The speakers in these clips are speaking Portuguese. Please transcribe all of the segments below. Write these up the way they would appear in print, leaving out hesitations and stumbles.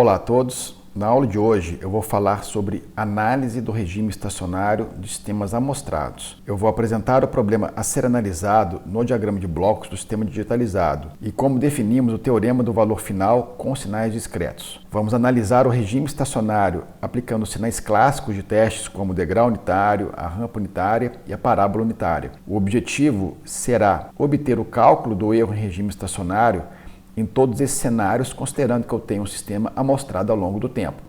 Olá a todos! Na aula de hoje eu vou falar sobre análise do regime estacionário de sistemas amostrados. Eu vou apresentar o problema a ser analisado no diagrama de blocos do sistema digitalizado e como definimos o teorema do valor final com sinais discretos. Vamos analisar o regime estacionário aplicando sinais clássicos de testes como o degrau unitário, a rampa unitária e a parábola unitária. O objetivo será obter o cálculo do erro em regime estacionário em todos esses cenários, considerando que eu tenho um sistema amostrado ao longo do tempo.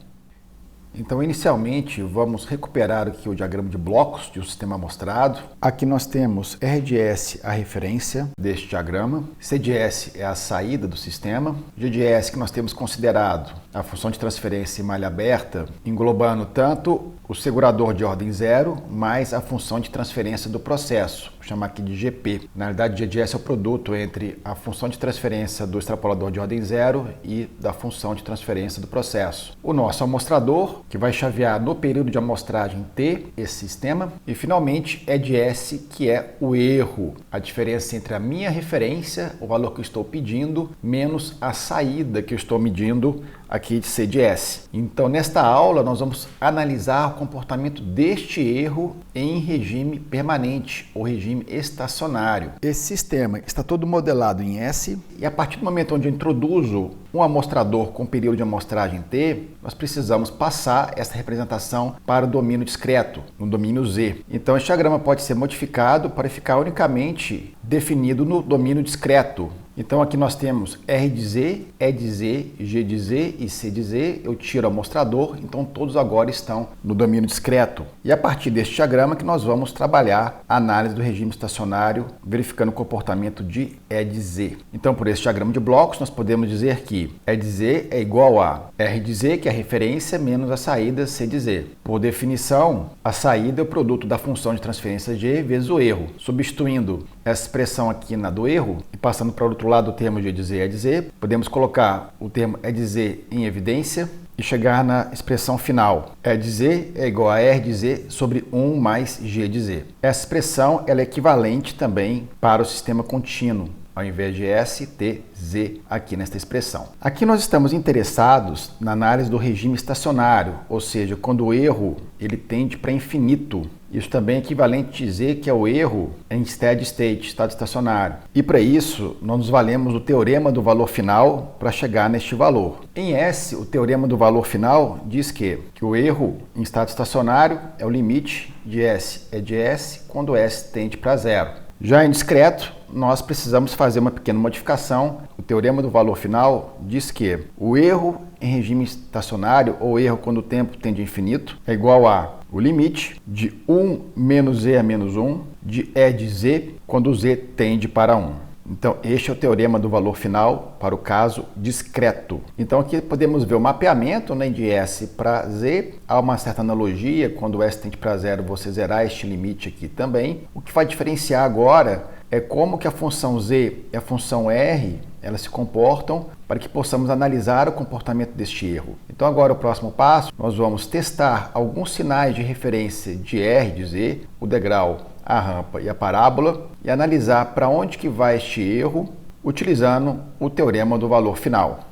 Então, inicialmente, vamos recuperar aqui o diagrama de blocos de um sistema amostrado. Aqui nós temos R de S a referência deste diagrama, C de S é a saída do sistema, G de S que nós temos considerado a função de transferência em malha aberta, englobando tanto o segurador de ordem 0 mais a função de transferência do processo, vou chamar aqui de GP. Na realidade, G de S é o produto entre a função de transferência do extrapolador de ordem 0 e da função de transferência do processo. O nosso amostrador, que vai chavear no período de amostragem T esse sistema, e finalmente E de S, que é o erro, a diferença entre a minha referência, o valor que eu estou pedindo, menos a saída que eu estou medindo aqui de C de S. Então, nesta aula, nós vamos analisar o comportamento deste erro em regime permanente ou regime estacionário. Esse sistema está todo modelado em S e a partir do momento onde eu introduzo um amostrador com período de amostragem T, nós precisamos passar essa representação para o domínio discreto, no domínio Z. Então, este diagrama pode ser modificado para ficar unicamente definido no domínio discreto. Então aqui nós temos R de Z, E de Z, G de Z e C de Z. Eu tiro o amostrador, então todos agora estão no domínio discreto. E a partir deste diagrama que nós vamos trabalhar a análise do regime estacionário, verificando o comportamento de E de Z. Então por esse diagrama de blocos nós podemos dizer que E de Z é igual a R de Z, que é a referência, menos a saída C de Z. Por definição, a saída é o produto da função de transferência G vezes o erro. Substituindo essa expressão aqui na do erro e passando para o outro lado o termo G de Z e E de Z, podemos colocar o termo E de Z em evidência e chegar na expressão final. E de Z é igual a R de Z sobre 1 mais G de Z. Essa expressão ela é equivalente também para o sistema contínuo, ao invés de S, T, Z aqui nesta expressão. Aqui nós estamos interessados na análise do regime estacionário, ou seja, quando o erro ele tende para infinito. Isso também é equivalente a dizer que é o erro em steady state, estado estacionário. E para isso, nós nos valemos do teorema do valor final para chegar neste valor. Em S, o teorema do valor final diz que o erro em estado estacionário é o limite de S é de S quando S tende para zero. Já em discreto, nós precisamos fazer uma pequena modificação. O teorema do valor final diz que o erro em regime estacionário, ou erro quando o tempo tende a infinito, é igual a o limite de 1 menos Z a menos 1 de E de Z quando o Z tende para 1. Então, este é o teorema do valor final para o caso discreto. Então, aqui podemos ver o mapeamento, né, de S para Z. Há uma certa analogia, quando S tende para zero, você zerar este limite aqui também. O que vai diferenciar agora é como que a função Z e a função R elas se comportam para que possamos analisar o comportamento deste erro. Então agora o próximo passo, nós vamos testar alguns sinais de referência de R de Z, o degrau, a rampa e a parábola, e analisar para onde que vai este erro utilizando o teorema do valor final.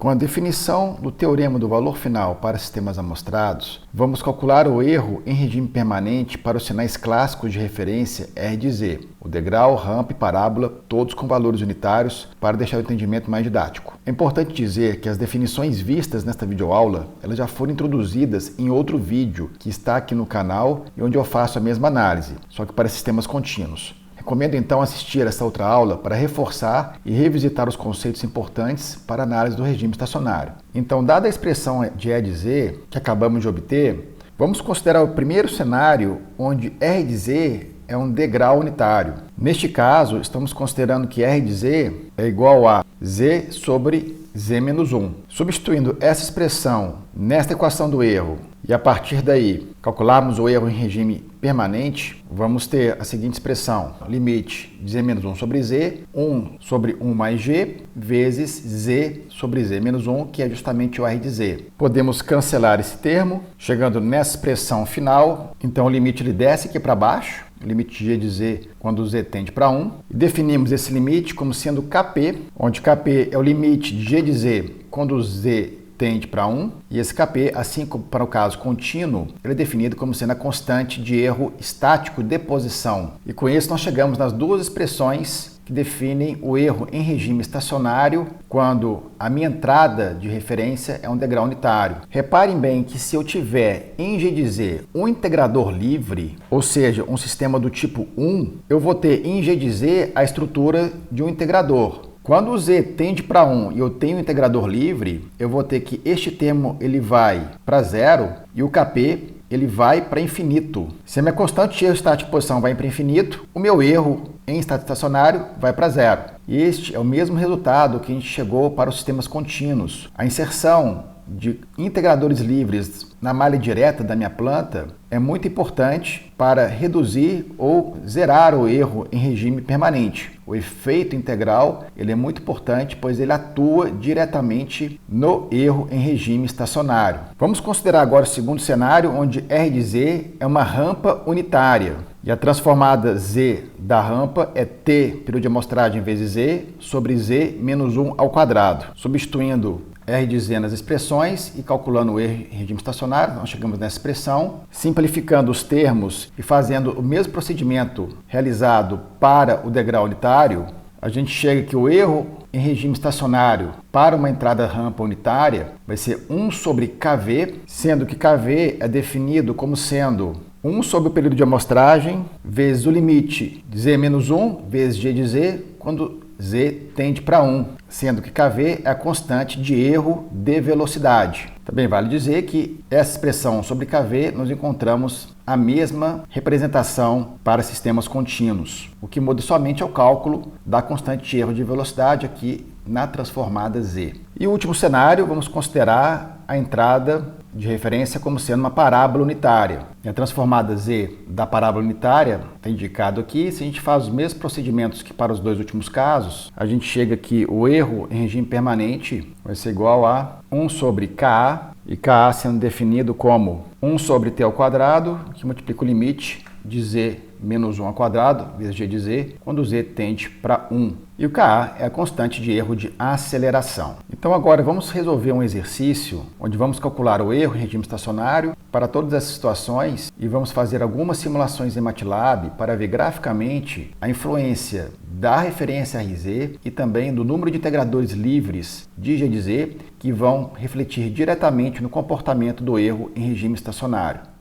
Com a definição do teorema do valor final para sistemas amostrados, vamos calcular o erro em regime permanente para os sinais clássicos de referência R de Z, o degrau, rampa e parábola, todos com valores unitários, para deixar o entendimento mais didático. É importante dizer que as definições vistas nesta videoaula, elas já foram introduzidas em outro vídeo que está aqui no canal e onde eu faço a mesma análise, só que para sistemas contínuos. Recomendo então assistir essa outra aula para reforçar e revisitar os conceitos importantes para a análise do regime estacionário. Então, dada a expressão de E de Z que acabamos de obter, vamos considerar o primeiro cenário onde R de Z é um degrau unitário. Neste caso, estamos considerando que R de Z é igual a Z sobre Z menos 1. Substituindo essa expressão nesta equação do erro e a partir daí calcularmos o erro em regime permanente, vamos ter a seguinte expressão: limite de Z menos 1 sobre Z, 1 sobre 1 mais G, vezes Z sobre Z menos 1, que é justamente o R de Z. Podemos cancelar esse termo, chegando nessa expressão final. Então o limite ele desce aqui para baixo, limite de G de Z quando Z tende para 1. E definimos esse limite como sendo Kp, onde Kp é o limite de G de Z quando Z tende para 1, e esse Kp, assim como para o caso contínuo, ele é definido como sendo a constante de erro estático de posição. E com isso nós chegamos nas duas expressões que definem o erro em regime estacionário quando a minha entrada de referência é um degrau unitário. Reparem bem que se eu tiver em G de Z um integrador livre, ou seja, um sistema do tipo 1, eu vou ter em G de Z a estrutura de um integrador. Quando o Z tende para 1 e eu tenho um integrador livre, eu vou ter que este termo ele vai para 0 e o Kp ele vai para infinito. Se a minha constante de erro estático de posição vai para infinito, o meu erro em estado estacionário vai para 0. E este é o mesmo resultado que a gente chegou para os sistemas contínuos. A inserção de integradores livres na malha direta da minha planta é muito importante para reduzir ou zerar o erro em regime permanente. O efeito integral ele é muito importante, pois ele atua diretamente no erro em regime estacionário. Vamos considerar agora o segundo cenário, onde R de Z é uma rampa unitária. E a transformada Z da rampa é T, período de amostragem, vezes Z, sobre Z menos 1 ao quadrado. Substituindo R de Z nas expressões e calculando o erro em regime estacionário, nós chegamos nessa expressão. Simplificando os termos e fazendo o mesmo procedimento realizado para o degrau unitário, a gente chega que o erro em regime estacionário para uma entrada rampa unitária vai ser 1 sobre KV, sendo que KV é definido como sendo 1 sobre o período de amostragem vezes o limite de Z menos 1 vezes G de Z, quando Z tende para 1, sendo que Kv é a constante de erro de velocidade. Também vale dizer que essa expressão sobre Kv nós encontramos a mesma representação para sistemas contínuos. O que muda somente é o cálculo da constante de erro de velocidade aqui na transformada Z. E o último cenário, vamos considerar a entrada de referência como sendo uma parábola unitária. E a transformada Z da parábola unitária está indicado aqui. Se a gente faz os mesmos procedimentos que para os dois últimos casos, a gente chega que o erro em regime permanente vai ser igual a 1 sobre Ka, e Ka sendo definido como 1 sobre t ao quadrado, que multiplica o limite de Z menos 1 ao quadrado, vezes G de Z, quando Z tende para 1. E o Ka é a constante de erro de aceleração. Então agora vamos resolver um exercício onde vamos calcular o erro em regime estacionário para todas essas situações e vamos fazer algumas simulações em MATLAB para ver graficamente a influência da referência RZ e também do número de integradores livres de G de Z que vão refletir diretamente no comportamento do erro em regime estacionário.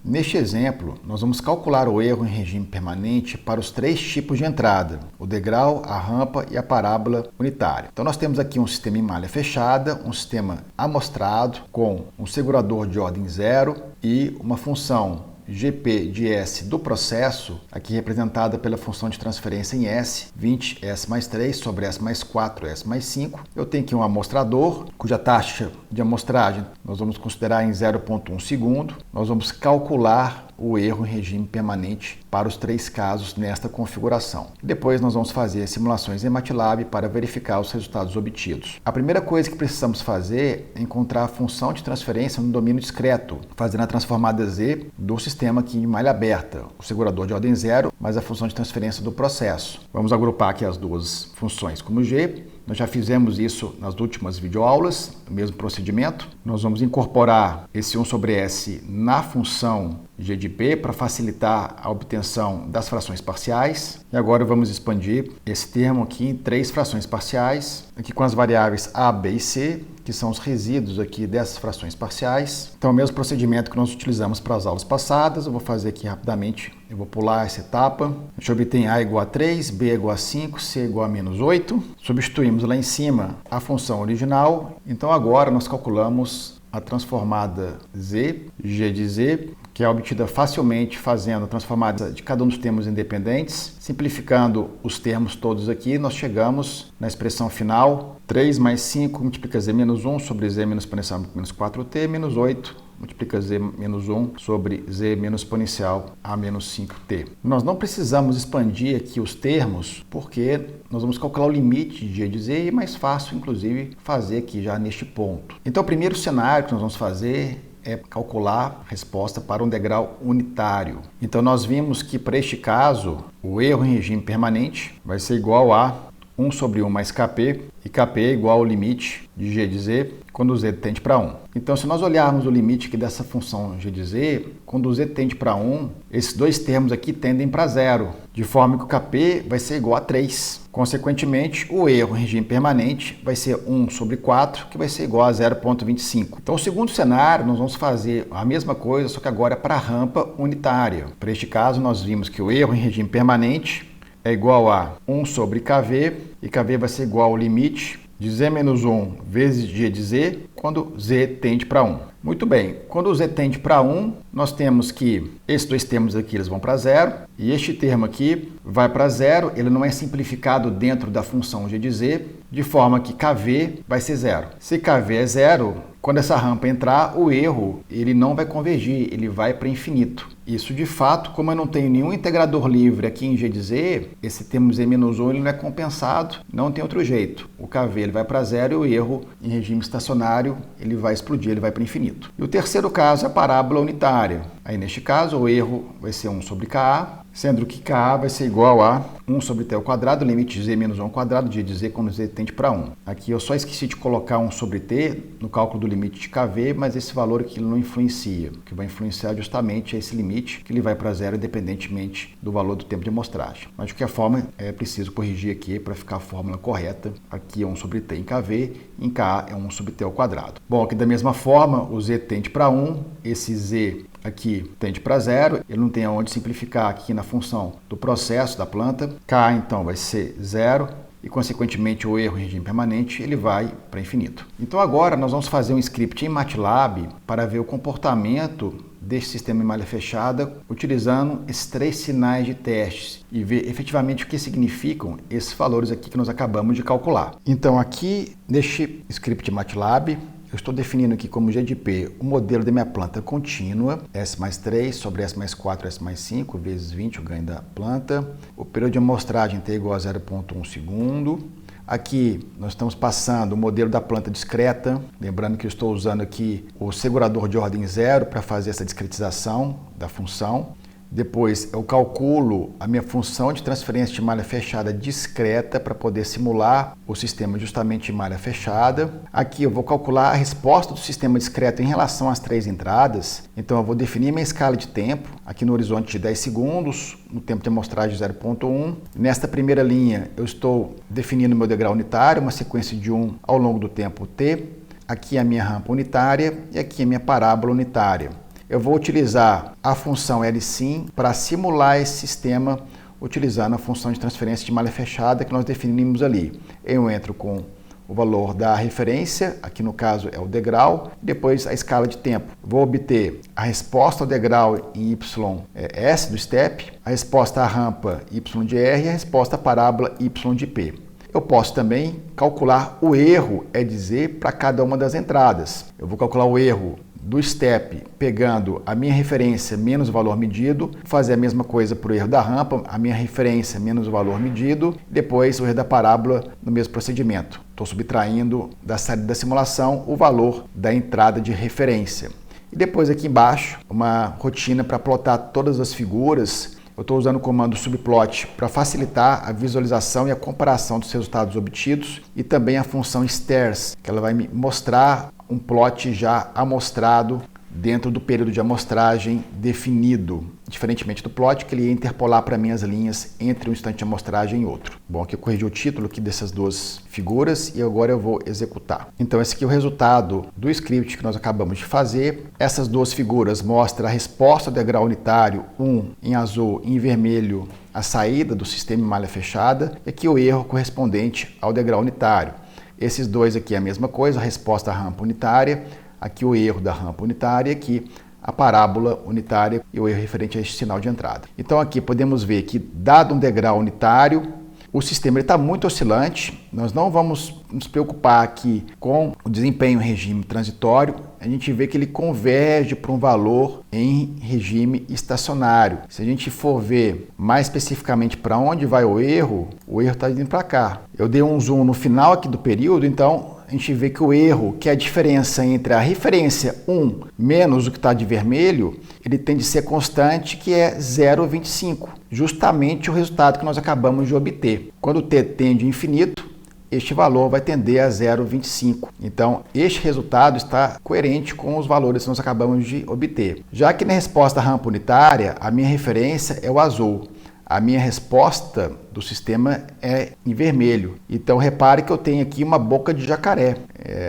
Neste exemplo, nós vamos calcular o erro em regime permanente para os três tipos de entrada, o degrau, a rampa e a parábola unitária. Então nós temos aqui um sistema em malha fechada, um sistema amostrado com um segurador de ordem 0 e uma função GP de S do processo, aqui representada pela função de transferência em S, 20 S mais 3 sobre S mais 4, S mais 5. Eu tenho aqui um amostrador, cuja taxa de amostragem nós vamos considerar em 0,1 segundo. Nós vamos calcular o erro em regime permanente para os três casos nesta configuração. Depois nós vamos fazer simulações em MATLAB para verificar os resultados obtidos. A primeira coisa que precisamos fazer é encontrar a função de transferência no domínio discreto, fazendo a transformada Z do sistema aqui em malha aberta, o segurador de ordem 0, mais a função de transferência do processo. Vamos agrupar aqui as duas funções como G. Nós já fizemos isso nas últimas videoaulas, o mesmo procedimento. Nós vamos incorporar esse 1 sobre S na função G de P para facilitar a obtenção das frações parciais. E agora vamos expandir esse termo aqui em três frações parciais, aqui com as variáveis A, B e C, que são os resíduos aqui dessas frações parciais. Então, o mesmo procedimento que nós utilizamos para as aulas passadas, eu vou fazer aqui rapidamente, eu vou pular essa etapa. A gente obtém A igual a 3, B igual a 5, C igual a menos 8. Substituímos lá em cima a função original. Então, agora nós calculamos a transformada Z, G de Z, que é obtida facilmente fazendo a transformada de cada um dos termos independentes. Simplificando os termos todos aqui, nós chegamos na expressão final. 3 mais 5 multiplica Z menos 1 sobre Z menos exponencial menos 4t, menos 8 multiplica Z menos 1 sobre Z menos exponencial a menos 5t. Nós não precisamos expandir aqui os termos, porque nós vamos calcular o limite de G de Z e é mais fácil, inclusive, fazer aqui já neste ponto. Então, o primeiro cenário que nós vamos fazer é calcular a resposta para um degrau unitário. Então, nós vimos que, para este caso, o erro em regime permanente vai ser igual a 1 sobre 1 mais Kp e Kp é igual ao limite de g de z quando z tende para 1. Então, se nós olharmos o limite aqui dessa função g de z, quando z tende para 1, esses dois termos aqui tendem para zero, de forma que o Kp vai ser igual a 3. Consequentemente, o erro em regime permanente vai ser 1 sobre 4, que vai ser igual a 0,25. Então, o segundo cenário, nós vamos fazer a mesma coisa, só que agora para a rampa unitária. Para este caso, nós vimos que o erro em regime permanente é igual a 1 sobre kv, e kv vai ser igual ao limite de z menos 1 vezes g de z, quando z tende para 1. Muito bem, quando z tende para 1, nós temos que esses dois termos aqui eles vão para zero, e este termo aqui vai para zero, ele não é simplificado dentro da função g de z, de forma que kv vai ser zero. Se kv é zero, quando essa rampa entrar, o erro ele não vai convergir, ele vai para infinito. Isso de fato, como eu não tenho nenhum integrador livre aqui em g de z, esse termo z menos 1 ele não é compensado, não tem outro jeito. O kv ele vai para zero e o erro em regime estacionário ele vai explodir, ele vai para infinito. E o terceiro caso é a parábola unitária. Aí neste caso o erro vai ser 1 sobre ka, sendo que ka vai ser igual a 1 sobre t ao quadrado, limite de z menos 1 ao quadrado, g de z quando z tende para 1. Aqui eu só esqueci de colocar 1 sobre t no cálculo do limite de kv, mas esse valor aqui não influencia. O que vai influenciar justamente é esse limite, que ele vai para zero independentemente do valor do tempo de amostragem. Mas de qualquer forma, é preciso corrigir aqui para ficar a fórmula correta. Aqui é 1 sobre t em kv, em ka é 1 sobre t ao quadrado. Bom, aqui da mesma forma, o z tende para 1, esse z aqui tende para zero, ele não tem aonde simplificar aqui na função do processo da planta. K então vai ser zero e consequentemente o erro em regime permanente ele vai para infinito. Então agora nós vamos fazer um script em MATLAB para ver o comportamento desse sistema em malha fechada utilizando esses três sinais de testes e ver efetivamente o que significam esses valores aqui que nós acabamos de calcular. Então aqui neste script MATLAB eu estou definindo aqui como g de p o modelo da minha planta contínua, S mais 3 sobre S mais 4, S mais 5, vezes 20, o ganho da planta. O período de amostragem T igual a 0,1 segundo. Aqui nós estamos passando o modelo da planta discreta, lembrando que eu estou usando aqui o segurador de ordem zero para fazer essa discretização da função. Depois eu calculo a minha função de transferência de malha fechada discreta para poder simular o sistema justamente de malha fechada. Aqui eu vou calcular a resposta do sistema discreto em relação às três entradas. Então eu vou definir minha escala de tempo, aqui no horizonte de 10 segundos, no tempo de amostragem 0,1. Nesta primeira linha eu estou definindo meu degrau unitário, uma sequência de 1 ao longo do tempo t. Aqui a minha rampa unitária e aqui a minha parábola unitária. Eu vou utilizar a função LSIM para simular esse sistema utilizando a função de transferência de malha fechada que nós definimos ali. Eu entro com o valor da referência, aqui no caso é o degrau, e depois a escala de tempo. Vou obter a resposta ao degrau em YS do step, a resposta à rampa Y de R e a resposta à parábola Y de P. Eu posso também calcular o erro E de Z para cada uma das entradas. Eu vou calcular o erro do step pegando a minha referência menos o valor medido, fazer a mesma coisa para o erro da rampa, a minha referência menos o valor medido, depois o erro da parábola no mesmo procedimento. Estou subtraindo da saída da simulação o valor da entrada de referência. E depois aqui embaixo, uma rotina para plotar todas as figuras. Eu estou usando o comando subplot para facilitar a visualização e a comparação dos resultados obtidos e também a função stairs, que ela vai me mostrar um plot já amostrado dentro do período de amostragem definido, diferentemente do plot que ele ia interpolar para mim as linhas entre um instante de amostragem e outro. Bom, aqui eu corrigi o título aqui dessas duas figuras e agora eu vou executar. Então esse aqui é o resultado do script que nós acabamos de fazer. Essas duas figuras mostram a resposta ao degrau unitário, um em azul e em vermelho a saída do sistema em malha fechada e aqui o erro correspondente ao degrau unitário. Esses dois aqui é a mesma coisa, a resposta à rampa unitária, aqui o erro da rampa unitária, aqui a parábola unitária e o erro referente a este sinal de entrada. Então aqui podemos ver que, dado um degrau unitário, o sistema está muito oscilante. Nós não vamos nos preocupar aqui com o desempenho em regime transitório. A gente vê que ele converge para um valor em regime estacionário. Se a gente for ver mais especificamente para onde vai o erro está indo para cá. Eu dei um zoom no final aqui do período, então a gente vê que o erro, que é a diferença entre a referência 1 menos o que está de vermelho, ele tende a ser constante, que é 0,25. Justamente o resultado que nós acabamos de obter. Quando t tende a infinito, este valor vai tender a 0,25. Então, este resultado está coerente com os valores que nós acabamos de obter. Já que na resposta à rampa unitária, a minha referência é o azul. A minha resposta do sistema é em vermelho. Então, repare que eu tenho aqui uma boca de jacaré.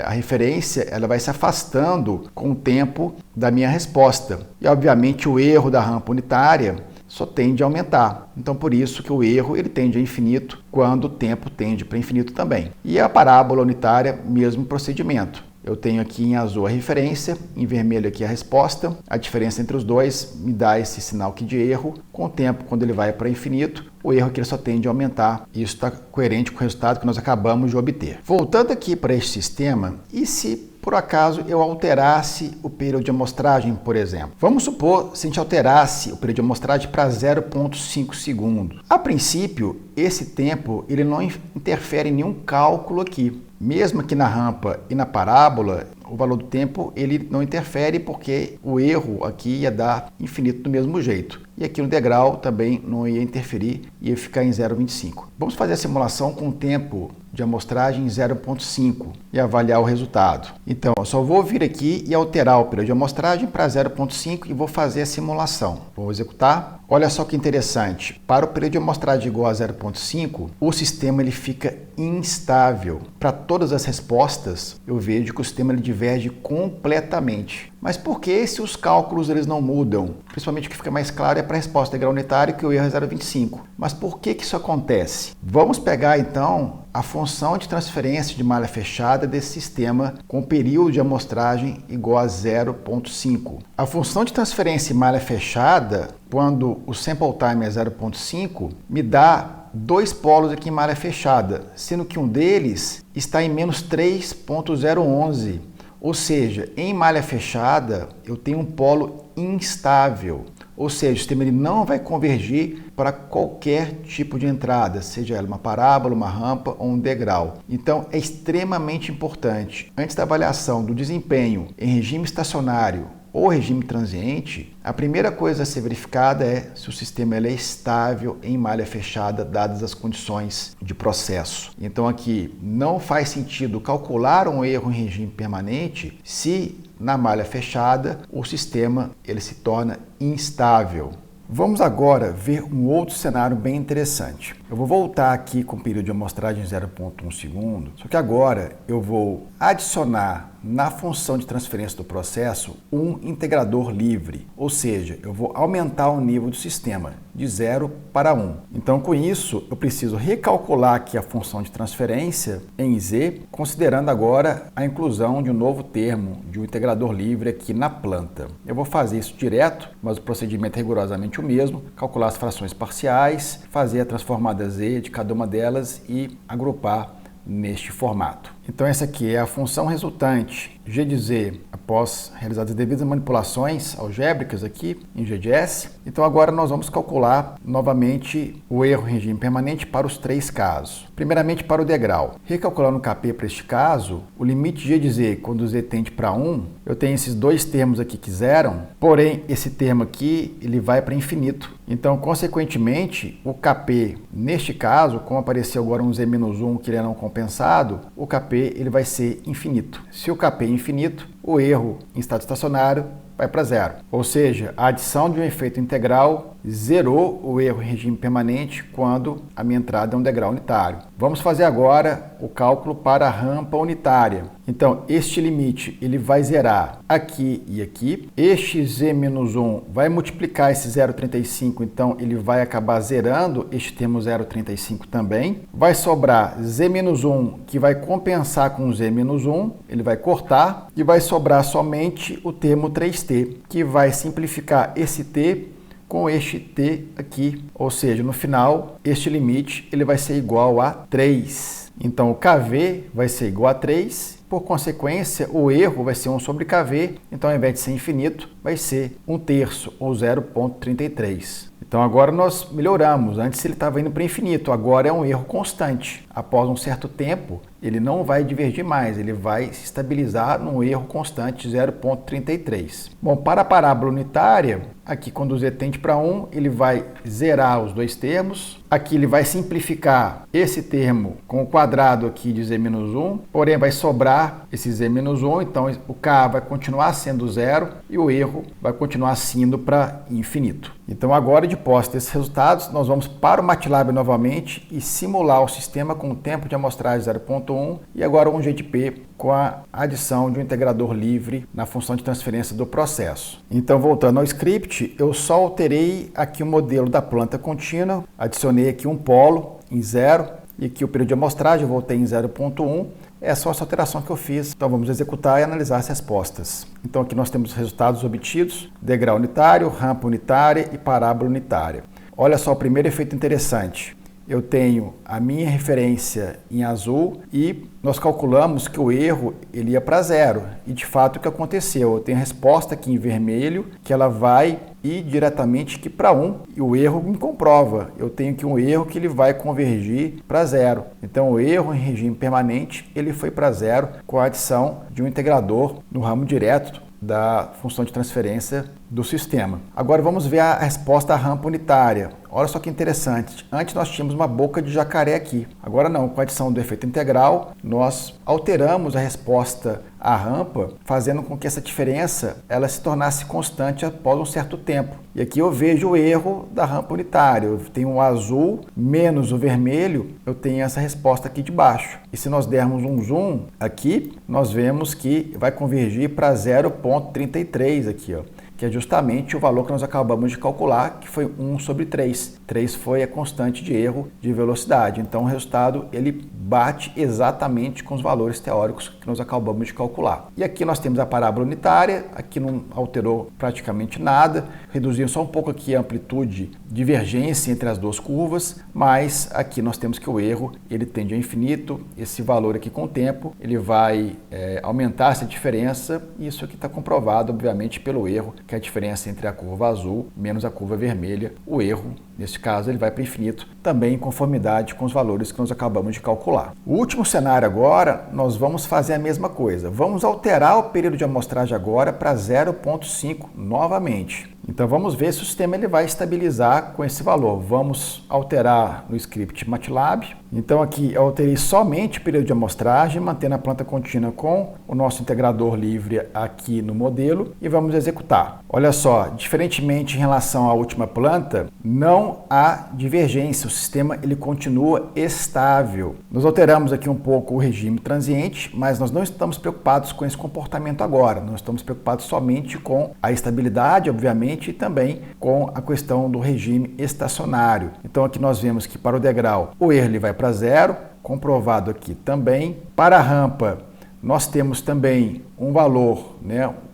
A referência ela vai se afastando com o tempo da minha resposta. E, obviamente, o erro da rampa unitária só tende a aumentar. Então, por isso que o erro ele tende a infinito quando o tempo tende para infinito também. E a parábola unitária, mesmo procedimento. Eu tenho aqui em azul a referência, em vermelho aqui a resposta. A diferença entre os dois me dá esse sinal aqui de erro. Com o tempo, quando ele vai para infinito, o erro aqui ele só tende a aumentar. Isso está coerente com o resultado que nós acabamos de obter. Voltando aqui para este sistema, e se por acaso eu alterasse o período de amostragem, por exemplo? Vamos supor se a gente alterasse o período de amostragem para 0,5 segundos. A princípio, esse tempo ele não interfere em nenhum cálculo aqui. Mesmo aqui na rampa e na parábola, o valor do tempo ele não interfere porque o erro aqui ia dar infinito do mesmo jeito. E aqui no degrau também não ia interferir, ia ficar em 0,25. Vamos fazer a simulação com o tempo de amostragem em 0,5 e avaliar o resultado. Então, eu só vou vir aqui e alterar o período de amostragem para 0,5 e vou fazer a simulação. Vou executar. Olha só que interessante. Para o período de amostragem igual a 0,5, o sistema ele fica instável. Para todas as respostas, eu vejo que o sistema ele diverge completamente. Mas por que se os cálculos eles não mudam? Principalmente o que fica mais claro é para a resposta integral unitária que o erro é 0,25. Mas por que isso acontece? Vamos pegar então a função de transferência de malha fechada desse sistema com período de amostragem igual a 0,5. A função de transferência de malha fechada, quando o sample time é 0,5, me dá dois polos aqui em malha fechada, sendo que um deles está em menos 3,011. Ou seja, em malha fechada, eu tenho um polo instável. Ou seja, o sistema ele não vai convergir para qualquer tipo de entrada, seja ela uma parábola, uma rampa ou um degrau. Então, é extremamente importante, antes da avaliação do desempenho em regime estacionário ou regime transiente, a primeira coisa a ser verificada é se o sistema é estável em malha fechada, dadas as condições de processo. Então aqui não faz sentido calcular um erro em regime permanente se na malha fechada o sistema ele se torna instável. Vamos agora ver um outro cenário bem interessante. Eu vou voltar aqui com o período de amostragem 0,1 segundo, só que agora eu vou adicionar na função de transferência do processo um integrador livre, ou seja, eu vou aumentar o nível do sistema de 0 para 1. Então, com isso, eu preciso recalcular aqui a função de transferência em Z, considerando agora a inclusão de um novo termo, de um integrador livre aqui na planta. Eu vou fazer isso direto, mas o procedimento é rigorosamente o mesmo, calcular as frações parciais, fazer a transformada Z de cada uma delas e agrupar neste formato. Então essa aqui é a função resultante G de Z após realizadas as devidas manipulações algébricas aqui em GDS. Então agora nós vamos calcular novamente o erro em regime permanente para os três casos. Primeiramente para o degrau. Recalculando o KP para este caso, o limite G de Z quando Z tende para 1, eu tenho esses dois termos aqui que zeram, porém esse termo aqui ele vai para infinito. Então consequentemente o KP neste caso, como apareceu agora um Z-1 que ele é não compensado, o KP ele vai ser infinito. Se o KP é infinito, o erro em estado estacionário vai para zero. Ou seja, a adição de um efeito integral zerou o erro em regime permanente quando a minha entrada é um degrau unitário. Vamos fazer agora o cálculo para a rampa unitária. Então, este limite ele vai zerar aqui e aqui. Este Z-1 vai multiplicar esse 0,35, então ele vai acabar zerando este termo 0,35 também. Vai sobrar Z-1 que vai compensar com o Z-1, ele vai cortar e vai sobrar somente o termo 3t, que vai simplificar esse t com este t aqui, ou seja, no final, este limite ele vai ser igual a 3. Então, o KV vai ser igual a 3, por consequência, o erro vai ser 1 sobre KV, então ao invés de ser infinito, vai ser 1/3, ou 0,33. Então agora nós melhoramos, antes ele estava indo para infinito, agora é um erro constante. Após um certo tempo, ele não vai divergir mais, ele vai se estabilizar num erro constante de 0,33. Bom, para a parábola unitária, Aqui, quando o z tende para 1, ele vai zerar os dois termos. Aqui ele vai simplificar esse termo com o quadrado aqui de z-1, porém vai sobrar esse z-1, então o k vai continuar sendo zero e o erro vai continuar sendo para infinito. Então agora, de posse desses resultados, nós vamos para o MATLAB novamente e simular o sistema com o tempo de amostragem 0.1 e agora um GTP com a adição de um integrador livre na função de transferência do processo. Então, voltando ao script, eu só alterei aqui o modelo da planta contínua, adicionei aqui um polo em 0 e aqui o período de amostragem eu voltei em 0.1. É só essa alteração que eu fiz. Então vamos executar e analisar as respostas. Então aqui nós temos os resultados obtidos: degrau unitário, rampa unitária e parábola unitária. Olha só o primeiro efeito interessante. Eu tenho a minha referência em azul e nós calculamos que o erro ele ia para zero. E de fato o que aconteceu? Eu tenho a resposta aqui em vermelho, que ela vai ir diretamente aqui para 1 e o erro me comprova. Eu tenho aqui um erro que ele vai convergir para zero. Então o erro em regime permanente ele foi para zero com a adição de um integrador no ramo direto da função de transferência do sistema. Agora vamos ver a resposta à rampa unitária. Olha só que interessante. Antes nós tínhamos uma boca de jacaré aqui. Agora não, com a adição do efeito integral, nós alteramos a resposta à rampa, fazendo com que essa diferença ela se tornasse constante após um certo tempo. E aqui eu vejo o erro da rampa unitária. Eu tenho o azul menos o vermelho, eu tenho essa resposta aqui de baixo. E se nós dermos um zoom aqui, nós vemos que vai convergir para 0,33 aqui, ó, que é justamente o valor que nós acabamos de calcular, que foi 1 sobre 3. 3 foi a constante de erro de velocidade. Então o resultado ele bate exatamente com os valores teóricos que nós acabamos de calcular. E aqui nós temos a parábola unitária, aqui não alterou praticamente nada, reduziu só um pouco aqui a amplitude de divergência entre as duas curvas, mas aqui nós temos que o erro ele tende a infinito, esse valor aqui com o tempo ele vai aumentar essa diferença, e isso aqui está comprovado obviamente pelo erro, que é a diferença entre a curva azul menos a curva vermelha. O erro, nesse caso, ele vai para infinito, também em conformidade com os valores que nós acabamos de calcular. O último cenário agora, nós vamos fazer a mesma coisa. Vamos alterar o período de amostragem agora para 0,5 novamente. Então vamos ver se o sistema ele vai estabilizar com esse valor. Vamos alterar no script MATLAB. Então aqui eu alterei somente o período de amostragem, mantendo a planta contínua com o nosso integrador livre aqui no modelo e vamos executar. Olha só, diferentemente em relação à última planta, não há divergência, o sistema ele continua estável. Nós alteramos aqui um pouco o regime transiente, mas nós não estamos preocupados com esse comportamento agora. Nós estamos preocupados somente com a estabilidade, obviamente, e também com a questão do regime estacionário. Então aqui nós vemos que para o degrau o erro ele vai para zero, comprovado aqui também. Para a rampa nós temos também um valor,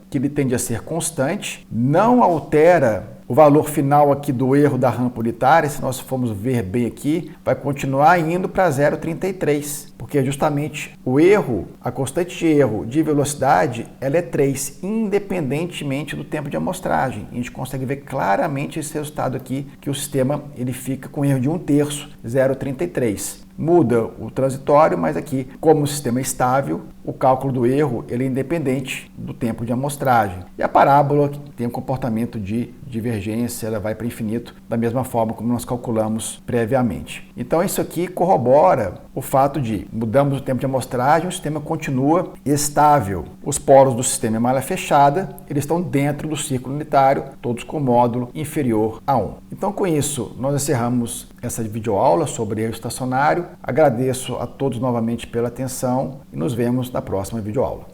que ele tende a ser constante, não altera o valor final aqui do erro da rampa unitária. Se nós formos ver bem aqui, vai continuar indo para 0,33, porque é justamente o erro, a constante de erro de velocidade, ela é 3, independentemente do tempo de amostragem. A gente consegue ver claramente esse resultado aqui, que o sistema ele fica com erro de 1/3, 0,33. Muda o transitório, mas aqui, como o sistema é estável, o cálculo do erro ele é independente do tempo de amostragem. E a parábola tem um comportamento de divergência, ela vai para infinito, da mesma forma como nós calculamos previamente. Então isso aqui corrobora o fato de mudamos o tempo de amostragem, o sistema continua estável. Os polos do sistema em malha fechada, eles estão dentro do círculo unitário, todos com módulo inferior a 1. Então com isso, nós encerramos essa videoaula sobre erro estacionário. Agradeço a todos novamente pela atenção e nos vemos na próxima videoaula.